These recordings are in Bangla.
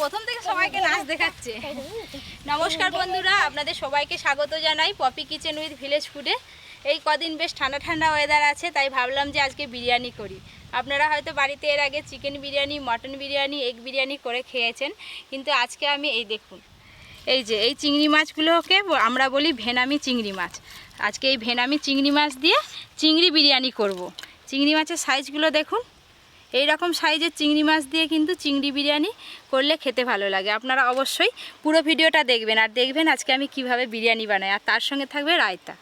প্রথম থেকে সবাইকে নাচ দেখাচ্ছে। নমস্কার বন্ধুরা, আপনাদের সবাইকে স্বাগত জানাই পপি কিচেন উইথ ভিলেজ ফুডে। এই কদিন বেশ ঠান্ডা ঠান্ডা ওয়েদার আছে, তাই ভাবলাম যে আজকে বিরিয়ানি করি। আপনারা হয়তো বাড়িতে এর আগে chicken biryani, mutton biryani, egg biryani করে খেয়েছেন, কিন্তু আজকে আমি এই দেখুন, এই যে এই চিংড়ি মাছগুলোকে আমরা বলি ভেনামি চিংড়ি মাছ। আজকে এই ভেনামি চিংড়ি মাছ দিয়ে চিংড়ি বিরিয়ানি করব। চিংড়ি মাছের সাইজগুলো দেখুন, এই রকম সাইজের চিংড়ি মাছ দিয়ে কিন্তু চিংড়ি বিরিয়ানি করলে খেতে ভালো লাগে। আপনারা অবশ্যই পুরো ভিডিওটা দেখবেন, আর দেখবেন আজকে আমি কিভাবে বিরিয়ানি বানাই, আর তার সঙ্গে থাকবে রায়তা।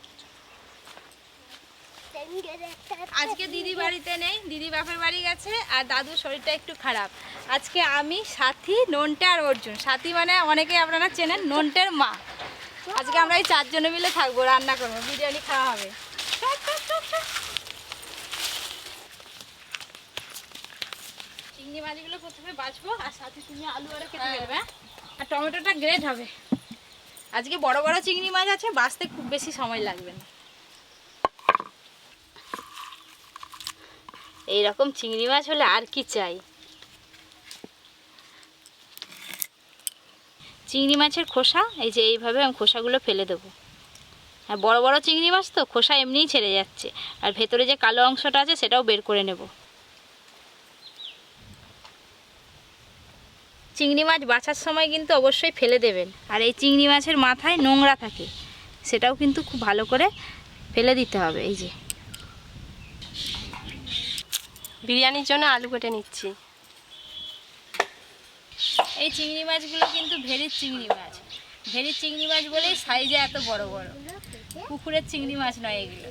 আজকে দিদি বাড়িতে নেই, দিদি বাপের বাড়ি গেছে, আর দাদুর শরীরটা একটু খারাপ। আজকে আমি, সাথী, নন্টে আর অর্জুন। সাথী মানে অনেকে আপনারা চেনেন, নন্টের মা। আজকে আমরা এই চারজনে মিলে থাকবো, রান্না করবো, বিরিয়ানি খাওয়া হবে। চিংড়ি মাছগুলো প্রথমে বাছবো, আর সাথে তুমি আলু আর কেটে দেবে, আর টমেটোটা গ্রেট হবে। আজকে বড় বড় চিংড়ি মাছ আছে, বাছতে খুব বেশি সময় লাগবে না। এইরকম চিংড়ি মাছ হলে আর কি চাই। চিংড়ি মাছের খোসা এই যে এইভাবে আমি খোসাগুলো ফেলে দেবো। আর বড় বড় চিংড়ি মাছ তো খোসা এমনিই ছেড়ে যাচ্ছে, আর ভেতরে যে কালো অংশটা আছে সেটাও বের করে নেব। চিংড়ি মাছ বাছার সময় কিন্তু অবশ্যই ফেলে দেবেন, আর এই চিংড়ি মাছের মাথায় নোংরা থাকে, সেটাও কিন্তু খুব ভালো করে ফেলে দিতে হবে। এই যে বিরিয়ানির জন্য আলু কেটে নিচ্ছি। এই চিংড়ি মাছগুলো কিন্তু ভেরির চিংড়ি মাছ। ভেরির চিংড়ি মাছ বলেই সাইজে এত বড় বড়, পুকুরের চিংড়ি মাছ নয় এগুলো।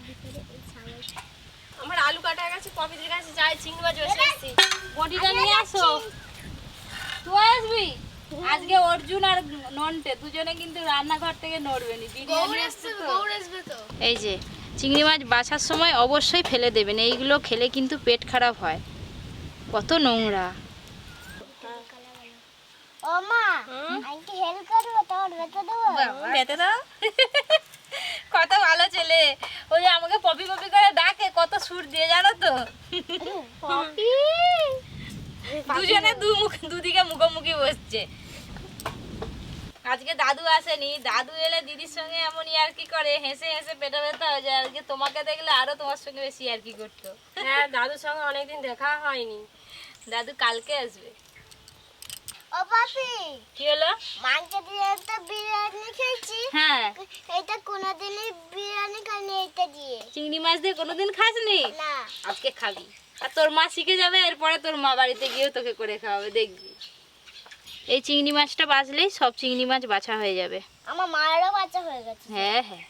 আমার আলু কাটা গেছে, পপিদের কাছে যাই, চিংড়ি মাছ বসে আসছি। বটিটা নিয়ে আসো, তুই আসবি। আজকে অর্জুন আর নন্টে দুজনে কিন্তু রান্নাঘর থেকে নড়বেনি, বিরিয়ানি আসছে তো। এই যে চিংড়ি মাছ বাছার সময় অবশ্যই ফেলে দেবেন, এইগুলো খেলে কিন্তু পেট খারাপ হয়, কত নোংরা। ও মা, আন্টি হেল্প করব, তোর বেতে দেবো। বেতে দাও। কত ভালো ছেলে, ওই আমাকে পপি পপি করে ডাকে, কত সুর দিয়ে জানো তো। পপি দুজনে দুদিকে মুখোমুখি বসছে। আজকে দাদু আসেনি, দাদু এলে দিদির সঙ্গে এমন ইয়ার্কি করে, হেসে হেসে পেটে ব্যথা হয়ে যায়। আজকে তোমাকে দেখলে আরো তোমার সঙ্গে বেশি ইয়ার্কি করতো। হ্যাঁ, দাদুর সঙ্গে অনেকদিন দেখা হয়নি। দাদু কালকে আসবে। ও পপি, কি হলো? মাংস দিয়ে তো বিরিয়ানি খেয়েছি। হ্যাঁ, এটা কোনোদিনই বিরিয়ানি খাইনি এটা দিয়ে। চিংড়ি মাছ দিয়ে কোনোদিন খাসনি? না। আজকে খাবি, আর তোর মা শিখে যাবে, এরপরে তোর মা বাড়িতে গিয়েও তোকে করে খাওয়াবে, দেখবি। এই চিংড়ি মাছটা বাছলেই সব চিংড়ি মাছ বাছা হয়ে যাবে। আমার মায়েরও বাচ্চা হয়ে গেছে। হ্যাঁ হ্যাঁ।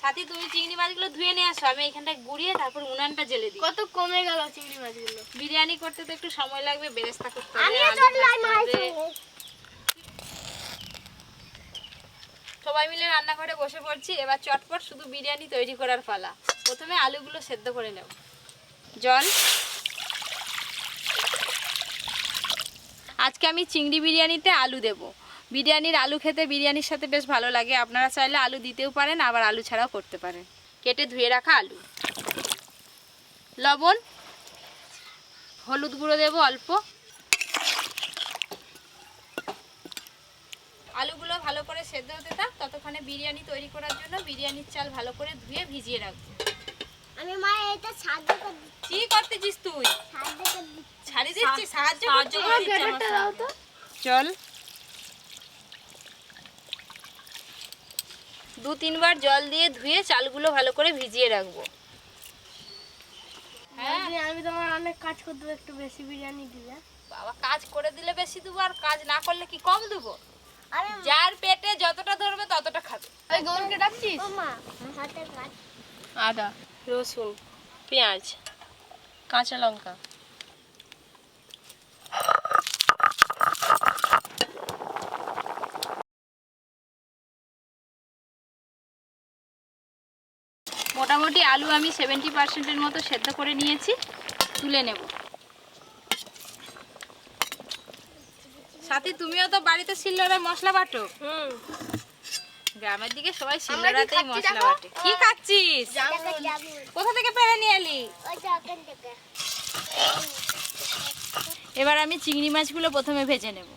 সাথী তুমি চিংড়ি মাছগুলো ধুয়ে নিয়ে আসো, আমি এখানটা গুড়িয়ে তারপর উনানটা জ্বেলে দিই। কত কমে গেল চিংড়ি মাছগুলো। বিরিয়ানি করতে তো একটু সময় লাগবে, বেরেস্তা করতে হবে, আমি আলু চললাম ভাজতে মায়ের হবে। সঙ্গে। সবাই মিলে রান্নাঘরে বসে পড়ছি, এবার চটপট শুধু বিরিয়ানি তৈরি করার পালা। প্রথমে আলুগুলো সেদ্ধ করে নেব। জল। আজকে আমি চিংড়ি বিরিয়ানিতে আলু দেব। বিরিয়ানির আলু খেতে বিরিয়ানির সাথে বেশ ভালো লাগে, আপনারা চাইলে আলু দিতেও পারেন, আবার আলু ছাড়াও করতে পারেন। কেটে ধুয়ে রাখা আলু, লবণ, হলুদ গুঁড়ো দেব অল্প। আলুগুলো ভালো করে সেদ্ধ হতে থাক, ততক্ষণে বিরিয়ানি তৈরি করার জন্য বিরিয়ানির চাল ভালো করে ধুয়ে ভিজিয়ে রাখবো। আমি মা এটা সাহায্য করে দিচ্ছি। কি করতেছিস তুই? সাহায্য করে দিচ্ছি। ছাড়ি দিচ্ছি, সাহায্য করতে দাও তো। চল, 2-3 বার জল দিয়ে ধুয়ে চালগুলো ভালো করে ভিজিয়ে রাখবো। হ্যাঁ, আমি তোমার অনেক কাজ করতে দেবো, একটু বেশি বিরিয়ানি দিলে। বাবা, কাজ করে দিলে বেশি দেবো, আর কাজ না করলে কি কম দেবো? আরে যার পেটে যতটা ধরবে ততটা খাবে। ওই গরুকে ডাকছিস? ও মা, হাতে কাট। আদা, রসুন, পেঁয়াজ, কাঁচা লঙ্কা। মোটামুটি আলু আমি 70% মতো সেদ্ধ করে নিয়েছি, তুলে নেব। সাথী তুমিও তো বাড়িতে শিলনোড়ায় মশলা বাটো। গ্রামের দিকে সবাই শিলনোড়াতেই মশলা বাটে। কি খাচ্ছিস? কোথা থেকে পেড়ে নিয়ে এলি? এবার আমি চিংড়ি মাছগুলো প্রথমে ভেজে নেব।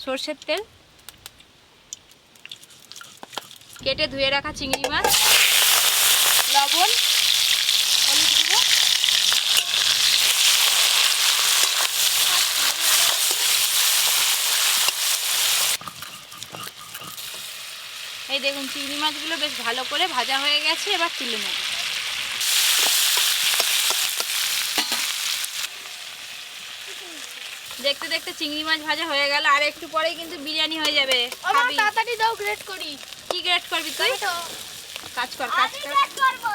সর্ষের তেল, কেটে ধুয়ে রাখা চিংড়ি মাছ, লবণ, হলুদ গুঁড়ো, এই দেখুন চিংড়ি মাছগুলো বেশ ভালো করে ভাজা হয়ে গেছে, এবার তুলে নেব। দেখতে দেখতে চিংড়ি মাছ ভাজা হয়ে গেল, আর একটু পরেই কিন্তু বিরিয়ানি হয়ে যাবে। খাবি? তাড়াতাড়ি দাও, গ্রেট করি। কি গ্রেট করবি তুই? কাজ কর, কাজ আমি কর। গ্রেট করবো।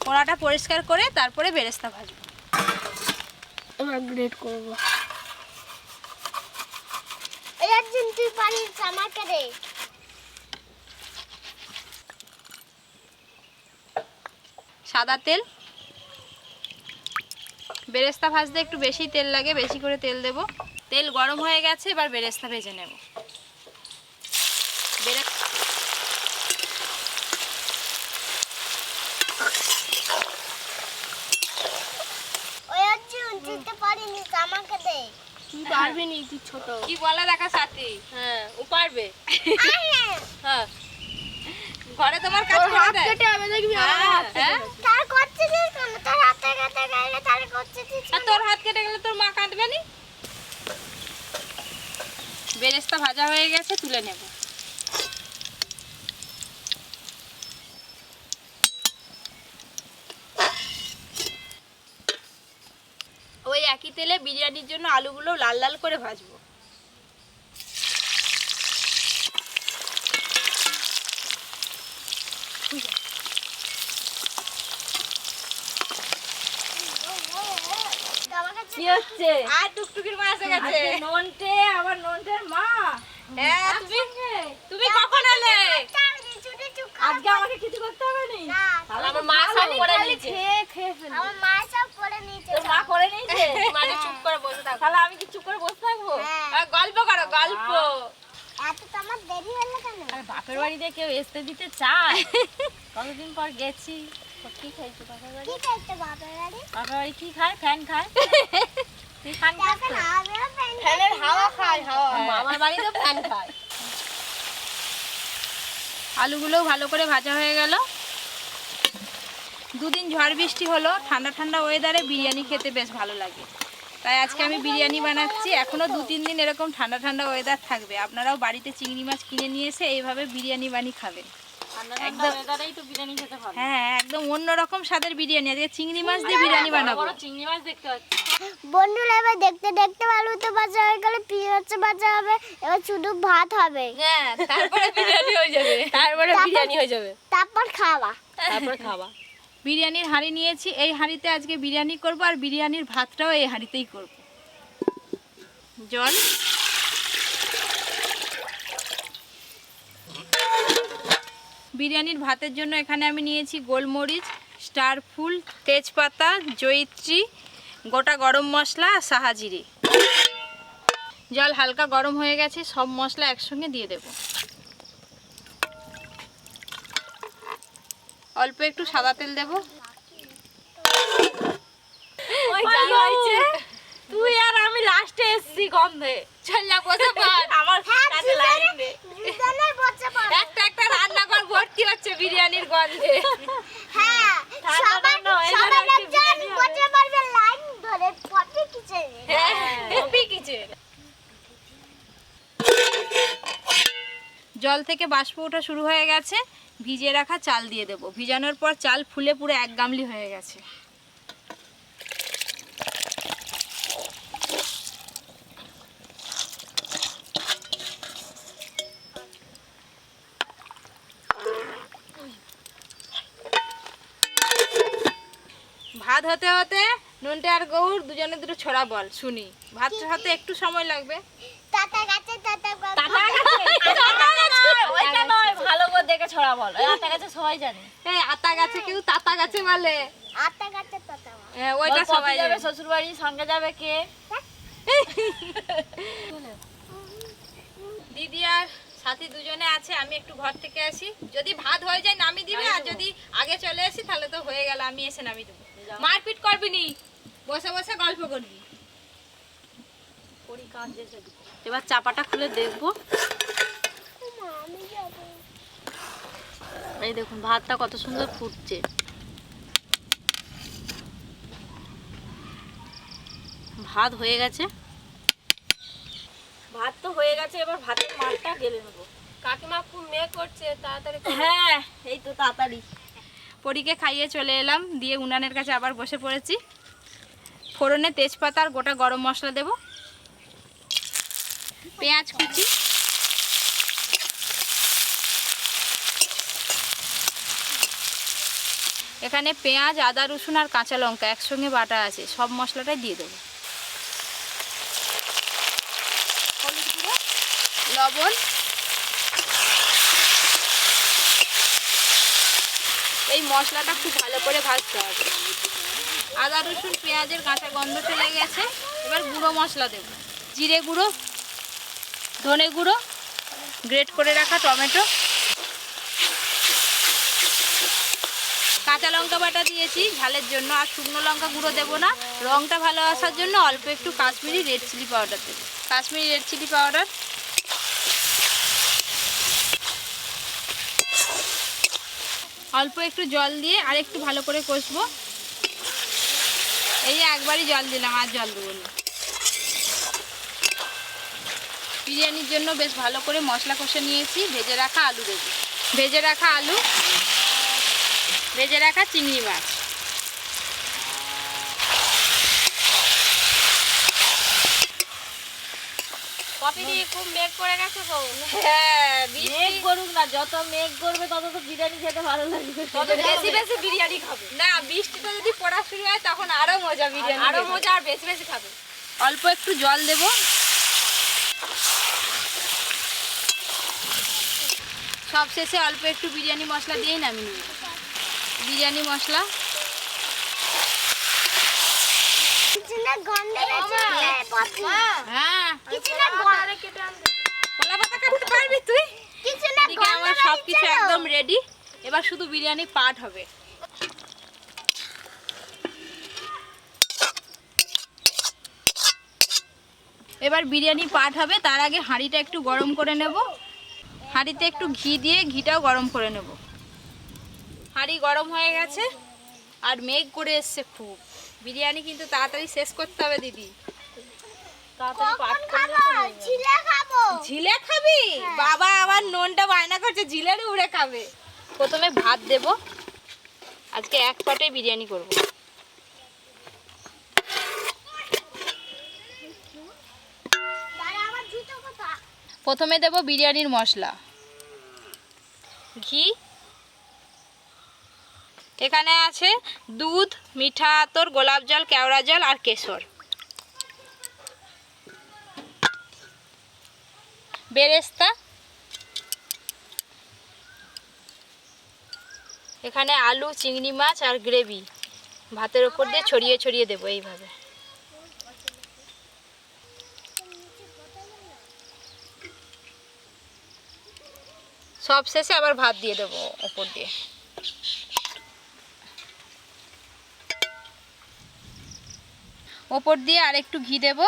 কড়াটা পরিষ্কার করে তারপরে বেরেস্তা ভাজবো। এবার গ্রেট করব। এই একদিন তুই পারিস আমাকে দে। সাদা তেল, বেরেস্তা ভাজতে একটু বেশি তেল লাগে, বেশি করে তেল দেব। তেল গরম হয়ে গেছে, এবার বেরেস্তা ভেজে নেব। ওই একদিন তুই পারিনি আমাকে দে। তুই পারবি নি, তুই ছোট। কি বলা দেখা সাথী? হ্যাঁ, ও পারবে। হ্যাঁ, ঘরে তোমার কাজ তোর করে হাত দেয়? কেটে যাবে দেখবি, আমার হ্যাঁ, হাত কেটে হ্যাঁ? যাবে। তার করছিস কেন? তোর হাতে কাটে গেলে তার করছিস আর তোর হাত কেটে গেলে তোর মা কাঁদবে নি? বেরেস্তা ভাজা হয়ে গেছে, তুলে নেব। ওই একই তেলে বিরিয়ানির জন্য আলুগুলো লাল লাল করে ভাজবো। কি হচ্ছে? আর টুকটুকির মা এসে গেছে। নন্টে, আমার নন্টের মা। হ্যাঁ, তুমি কখন এলে? আজকে আমাকে কিছু করতে হবে নি। না, তাহলে আমার মা সব করে নিয়েছে। খেয়ে ফেলবি। আমার মা সব করে নিয়েছে। তোর মা করে নিয়েছে? মাঝে চুপ করে বসে থাকো। তাহলে আমি কি চুপ করে বসে থাকবো? হ্যাঁ। আর গল্প করো, গল্প। এত তো আমার দেরি হলো কেন? আরে বাপের বাড়িতে কেউ আসতে দিতে চায়? কতদিন পর গেছি। তো কি খাইছো বাপের বাড়ি? কি খাইতে বাপের বাড়ি? বাপের বাড়ি কি খায়? ফ্যান খায়। তুই ফ্যান খাস এখন তো? আমিও ফ্যান ফ্যানের হাওয়া খায়, হাওয়া। আমার বাড়িতে ফ্যান খায়। আলুগুলোও ভালো করে ভাজা হয়ে গেল। দুদিন ঝড় বৃষ্টি হলো, ঠান্ডা ঠান্ডা ওয়েদারে বিরিয়ানি খেতে বেশ ভালো লাগে, তাই আজকে আমি বিরিয়ানি বানাচ্ছি। এখনো 2-3 দিন এরকম ঠান্ডা ঠান্ডা ওয়েদার থাকবে, আপনারাও বাড়িতে চিংড়ি মাছ কিনে নিয়ে এসে এইভাবে বিরিয়ানি বানিয়ে খাবেন। একদম ওয়েদারেই তো বিরিয়ানি খেতে ভালো। হ্যাঁ, একদম অন্যরকম স্বাদের বিরিয়ানি। আজকে চিংড়ি মাছ দিয়ে বিরিয়ানি বানাবো। বড় চিংড়ি মাছ দেখতে পাচ্ছি। বন্ধুরা এবার দেখতে দেখতে আলু তো ভাজা হয়ে গেলে পেঁয়াজ ভাজা হবে, এবার শুধু ভাত হবে, হ্যাঁ, তারপরে বিরিয়ানি হয়ে যাবে। তারপরে বিরিয়ানি হয়ে যাবে। তারপর খাওয়া। তারপর খাওয়া। বিরিয়ানির হাঁড়ি নিয়েছি, এই হাঁড়িতে আজকে বিরিয়ানি করব, আর বিরিয়ানির ভাতটাও এই হাঁড়িতেই করব। জল, বিরিয়ানির ভাতের জন্য এখানে আমি নিয়েছি গোলমরিচ, স্টার ফুল, তেজপাতা, জয়িত্রী, গোটা গরম মশলা, সাহাজিরে। জল হালকা গরম হয়ে গেছে, সব মশলা একসঙ্গে দিয়ে দেব। অল্প একটু সাদা তেল দেব। তুই আর আমি লাস্টে এসছি গন্ধে। চল না বসে পড়, আমার কাছে লাইন দে। দুজনে বসে পড়ো। একটা একটা রান্নাঘর ভর্তি হচ্ছে বিরিয়ানির গন্ধে। হ্যাঁ, ঠান্ডা সবাই ঠান্ডা হয়ে সবাই গেলে একটু লোকজন বিরিয়ানি হবে। বসে পড়বে লাইন ধরে পটি কিচেনে। Copy kitchen. জল থেকে বাষ্প ওঠা শুরু হয়ে গেছে, ভিজিয়ে রাখা চাল দিয়ে দেব। ভিজানোর পর চাল ফুলে পুরো এক গামলি হয়ে গেছে। ভাত হতে হতে নুনটে আর গৌর দুজনে দুটো ছড়া বল শুনি। ভাত হতে একটু সময় লাগবে। টাটা গাছে টাটা গাছে। ওইটা নয়, ভালো করে দেখে ছড়া বল। ওই আটা গাছে সবাই জানে। এই আতা গাছে কেউ তাতা গাছে বলে। আটা গাছে টাটা গাছে। হ্যাঁ, ওইটা বল, সবাই পপি যাবে জানে। শ্বশুর বাড়ি, সঙ্গে যাবে কে? দিদি আর সাথী দুজনে আছে, আমি একটু ঘর থেকে আসি। যদি ভাত হয়ে যায় নামিয়ে দিবে, আর যদি আগে চলে আসি তাহলে তো হয়ে গেল, আমি এসে নামিয়ে দেবো। মারপিট করবি নি, বসে বসে গল্প করবি। এবার চাপাটা খুলে দেখবো। এই দেখুন ভাতটা কত সুন্দর ফুটছে। ভাত হয়ে গেছে, ভাত তো হয়ে গেছে, এবার ভাতের মারটা গেলে নেবো। কাকিমা খুব মেঘ করছে, তাড়াতাড়ি। হ্যাঁ এই তো তাড়াতাড়ি। পরীকে খাইয়ে চলে এলাম, দিয়ে উনানের কাছে আবার বসে পড়েছি। ফোড়নে তেজপাতা আর গোটা গরম মশলা দেব, পেঁয়াজ কুচি, এখানে পেঁয়াজ, আদা, রসুন আর কাঁচা লঙ্কা একসঙ্গে বাটা আছে, সব মশলাটাই দিয়ে দেবো। হলুদ গুঁড়ো, লবণ, এই মশলাটা খুব ভালো করে ভাজতে হবে। আদা রসুন পেঁয়াজের কাঁচা গন্ধ চলে গেছে, এবার গুঁড়ো মশলা দেব। জিরে গুঁড়ো, ধনে গুঁড়ো, গ্রেট করে রাখা টমেটো, কাঁচা লঙ্কা বাটা দিয়েছি ঝালের জন্য, আর শুকনো লঙ্কা গুঁড়ো দেবো না, রঙটা ভালো আসার জন্য অল্প একটু কাশ্মীরি রেড চিলি পাউডার দেবো। কাশ্মীরি রেড চিলি পাউডার, অল্প একটু জল দিয়ে আর একটু ভালো করে কষবো। এই যে একবারই জল দিলাম, আর জল দেবো না। বিরিয়ানির জন্য বেশ ভালো করে মশলা কষে নিয়েছি। ভেজে রাখা আলু দেবো, ভেজে রাখা আলু, ভেজে রাখা চিংড়ি মাছ, কপি দিয়ে খুব মেঘ করে গেছে গো। হ্যাঁ মেঘ করুক না, যত মেঘ করবে তত তো বিরিয়ানি খেতে ভালো লাগবে, তত বেশি বেশি বিরিয়ানি খাবে। না, বৃষ্টিটা যদি পড়া শুরু হয় তখন আরো মজা, বিরিয়ানি আরো মজা, আর বেশি বেশি খাবে। অল্প একটু জল দেব, সব শেষে অল্প একটু বিরিয়ানি মশলা দিয়েই নামিয়ে নেব। বিরিয়ানি মশলা, কিচেনের গন্ধ বেরোচ্ছে পপি। হ্যাঁ কিচেনের গন্ধ কলা পাতা কাটতে পারবি তুই? কিচেনের এদিকে আমার সব কিছু একদম রেডি, এবার শুধু বিরিয়ানি পার্ট হবে। এবার বিরিয়ানি পার্ট হবে, তার আগে হাঁড়িটা একটু গরম করে নেব। হাঁড়িতে একটু ঘি দিয়ে ঘিটাও গরম করে নেব। হাঁড়ি গরম হয়ে গেছে, আর মেঘ করে এসছে খুব। বিরিয়ানি কিন্তু তাড়াতাড়ি শেষ করতে হবে দিদি, তাড়াতাড়ি পাট করলে তো হয়ে যাবে। ঝিলে খাবো। ঝিলে খাবি? বাবা আবার নুনটা বায়না করছে, ঝিলের উড়ে খাবে। প্রথমে ভাত দেব, আজকে এক পাটে বিরিয়ানি করব। আমার জুতো কোথায়? প্রথমে দেব বিরিয়ানির মশলা, ঘি, এখানে আছে দুধ, মিঠা আতর, গোলাপ জল, কেওড়া জল আর কেশর, বেরেস্তা, এখানে আলু, চিংড়ি মাছ আর গ্রেভি ভাতের ওপর দিয়ে ছড়িয়ে ছড়িয়ে দেবো এইভাবে। সব শেষে আবার ভাত দিয়ে দেবো ওপর দিয়ে। ওপর দিয়ে আর একটু ঘি দেব,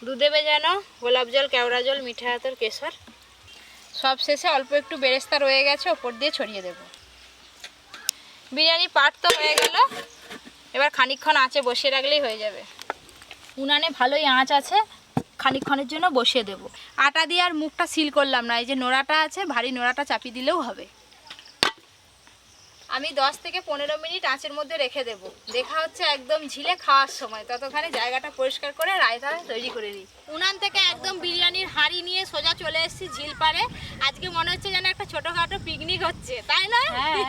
দুধে ভেজানো গোলাপ জল, কেওড়া জল, মিঠা আতর, কেশর, সব শেষে অল্প একটু বেরেস্তা রয়ে গেছে, ওপর দিয়ে ছড়িয়ে দেব। বিরিয়ানি পাট তো হয়ে গেল, এবার খানিকক্ষণ আঁচে বসিয়ে রাখলেই হয়ে যাবে। উনানে ভালোই আঁচ আছে, খানিকক্ষণের জন্য বসিয়ে দেব। আটা দিয়ে আর মুখটা সিল করলাম না, এই যে নোড়াটা আছে, ভারী নোড়াটা চাপিয়ে দিলেও হবে। আমি 10 থেকে 15 মিনিট আঁচের মধ্যে রেখে দেব। দেখা হচ্ছে একদম ঝিলে খাওয়ার সময়, ততক্ষণে জায়গাটা পরিষ্কার করে রায়তা তৈরি করে নিই। উনান থেকে একদম বিরিয়ানির হাঁড়ি নিয়ে সোজা চলে এসেছি ঝিল পাড়ে। আজকে মনে হচ্ছে যেন একটা ছোটোখাটো পিকনিক হচ্ছে, তাই না? হ্যাঁ।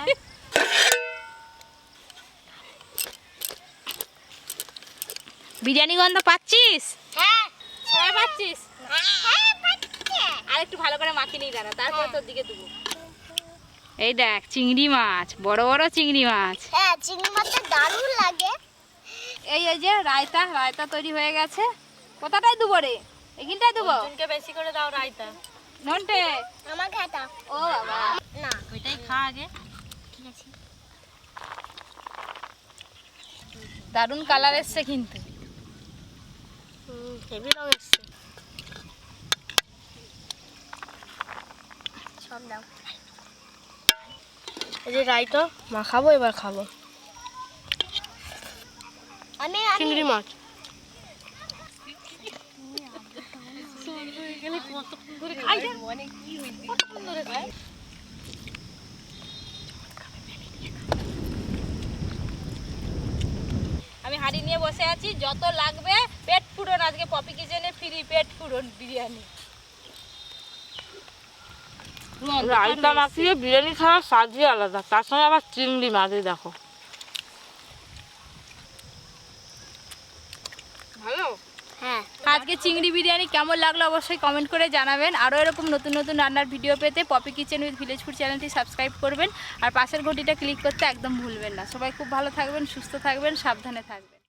বিরিয়ানি গন্ধ পাচ্ছিস? হ্যাঁ সবাই পাচ্ছিস? হ্যাঁ পাচ্ছে। আর একটু ভালো করে মাখিয়ে নিই দাঁড়া, তারপর তোর দিকে দেবো। এই দেখ চিংড়ি মাছ, বড় বড় চিংড়ি মাছ। হ্যাঁ চিংড়ি মাছটা দারুণ লাগে। এই যে রায়তা, রায়তা তৈরি হয়ে গেছে। কোথাটাই দেবো রে? এখানটাই দেবো? অর্জুনকে বেশি করে দাও রায়তা। নন্টে আমার খাতা। ও বাবা, না ওইটাই খা আগে। ঠিক আছে। দারুণ কালার এসছে কিন্তু। হেভি রং এসছে। দাও। এই যে রাইটা মাখাবো, এবার খাবো। আমি চিংড়ি মাছ আমি হাঁড়ি নিয়ে বসে আছি, যত লাগবে পেট ফুরন, আজকে পপি কিচেনে ফ্রি পেট ফুরন বিরিয়ানি। রাইতা মাখিয়ে বিরিয়ানি খাওয়ার স্বাদই আলাদা, তার সঙ্গে আবার চিংড়ি মাছ। দেখো ভালো। হ্যাঁ, আজকে চিংড়ি বিরিয়ানি কেমন লাগলো অবশ্যই কমেন্ট করে জানাবেন। আরও এরকম নতুন নতুন রান্নার ভিডিও পেতে Popy kitchen with village food চ্যানেলটি সাবস্ক্রাইব করবেন আর পাশের ঘন্টিটা ক্লিক করতে একদম ভুলবেন না। সবাই খুব ভালো থাকবেন, সুস্থ থাকবেন, সাবধানে থাকবেন।